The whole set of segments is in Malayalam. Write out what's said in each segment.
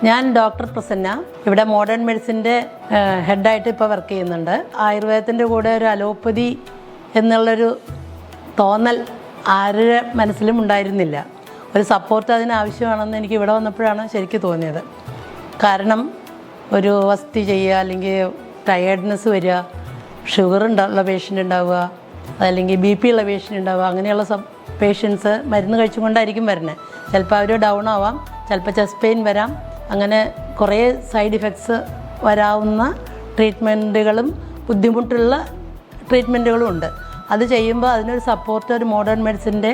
ഞാൻ ഡോക്ടർ പ്രസന്ന ഇവിടെ മോഡേൺ മെഡിസിൻ്റെ ഹെഡായിട്ട് ഇപ്പോൾ വർക്ക് ചെയ്യുന്നുണ്ട്. ആയുർവേദത്തിൻ്റെ കൂടെ ഒരു അലോപ്പതി എന്നുള്ളൊരു തോന്നൽ ആരുടെ മനസ്സിലും ഉണ്ടായിരുന്നില്ല. ഒരു സപ്പോർട്ട് അതിനാവശ്യമാണെന്ന് എനിക്ക് ഇവിടെ വന്നപ്പോഴാണ് ശരിക്കും തോന്നിയത്. കാരണം ഒരു വസ്തി ചെയ്യുക, അല്ലെങ്കിൽ ടയേർഡ്നെസ് വരിക, ഷുഗർ ഉള്ള പേഷ്യൻ്റ് ഉണ്ടാവുക, അതല്ലെങ്കിൽ BP ഉള്ള പേഷ്യൻ്റ് ഉണ്ടാവുക, അങ്ങനെയുള്ള പേഷ്യൻസ് മരുന്ന് കഴിച്ചുകൊണ്ടായിരിക്കും വരുന്നത്. ചിലപ്പോൾ അവർ ഡൗൺ ആവാം, ചിലപ്പോൾ ചെസ്റ്റ് പെയിൻ വരാം. അങ്ങനെ കുറേ സൈഡ് ഇഫക്ട്സ് വരാവുന്ന ട്രീറ്റ്മെൻറ്റുകളും ബുദ്ധിമുട്ടുള്ള ട്രീറ്റ്മെൻറ്റുകളും ഉണ്ട്. അത് ചെയ്യുമ്പോൾ അതിനൊരു സപ്പോർട്ട് ഒരു മോഡേൺ മെഡിസിൻ്റെ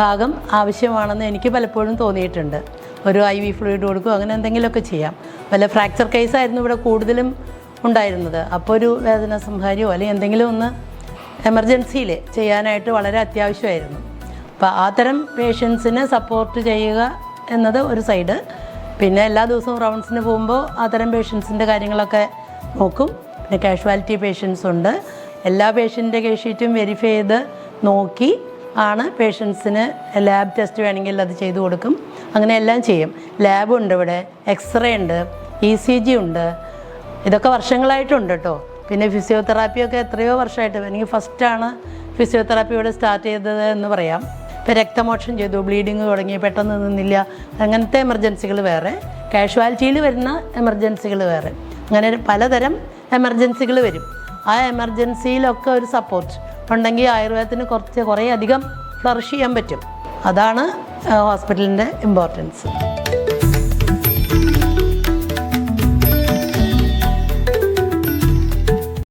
ഭാഗം ആവശ്യമാണെന്ന് എനിക്ക് പലപ്പോഴും തോന്നിയിട്ടുണ്ട്. ഒരു IV ഫ്ലൂയിഡ് കൊടുക്കും, അങ്ങനെ എന്തെങ്കിലുമൊക്കെ ചെയ്യാം. വല്ല ഫ്രാക്ചർ കേസായിരുന്നു ഇവിടെ കൂടുതലും ഉണ്ടായിരുന്നത്. അപ്പോൾ ഒരു വേദന സംഹാരിയോ അല്ലെങ്കിൽ എന്തെങ്കിലും ഒന്ന് എമർജൻസിയിൽ ചെയ്യാനായിട്ട് വളരെ അത്യാവശ്യമായിരുന്നു. അപ്പോൾ ആ തരം പേഷ്യൻസിനെ സപ്പോർട്ട് ചെയ്യുക എന്നത് ഒരു സൈഡ്. പിന്നെ എല്ലാ ദിവസവും റൗണ്ട്സിന് പോകുമ്പോൾ ആ തരം പേഷ്യൻസിൻ്റെ കാര്യങ്ങളൊക്കെ നോക്കും. പിന്നെ കാഷ്വാലിറ്റി പേഷ്യൻസ് ഉണ്ട്. എല്ലാ പേഷ്യൻ്റെ കേസ് ഷീറ്റും വെരിഫൈ ചെയ്ത് നോക്കി ആണ് പേഷ്യൻസിന് ലാബ് ടെസ്റ്റ് വേണമെങ്കിൽ അത് ചെയ്തു കൊടുക്കും. അങ്ങനെ എല്ലാം ചെയ്യും. ലാബുണ്ട് ഇവിടെ, എക്സ്റേ ഉണ്ട്, ECG ഉണ്ട്. ഇതൊക്കെ വർഷങ്ങളായിട്ടുണ്ട് കേട്ടോ. പിന്നെ ഫിസിയോതെറാപ്പിയൊക്കെ എത്രയോ വർഷമായിട്ട്, എനിക്ക് ഫസ്റ്റാണ് ഫിസിയോതെറാപ്പി ഇവിടെ സ്റ്റാർട്ട് ചെയ്തത് എന്ന് പറയാം. ഇപ്പോൾ രക്തമോക്ഷം ചെയ്തു, ബ്ലീഡിങ് തുടങ്ങി, പെട്ടെന്ന് നിന്നില്ല, അങ്ങനത്തെ എമർജൻസികൾ വേറെ, കാഷ്വാലിറ്റിയിൽ വരുന്ന എമർജൻസികൾ വേറെ, അങ്ങനെ പലതരം എമർജൻസികൾ വരും. ആ എമർജൻസിയിലൊക്കെ ഒരു സപ്പോർട്ട് ഉണ്ടെങ്കിൽ ആയുർവേദത്തിന് കുറേ അധികം ഫ്ലറിഷ് ചെയ്യാൻ പറ്റും. അതാണ് ഹോസ്പിറ്റലിൻ്റെ ഇമ്പോർട്ടൻസ്.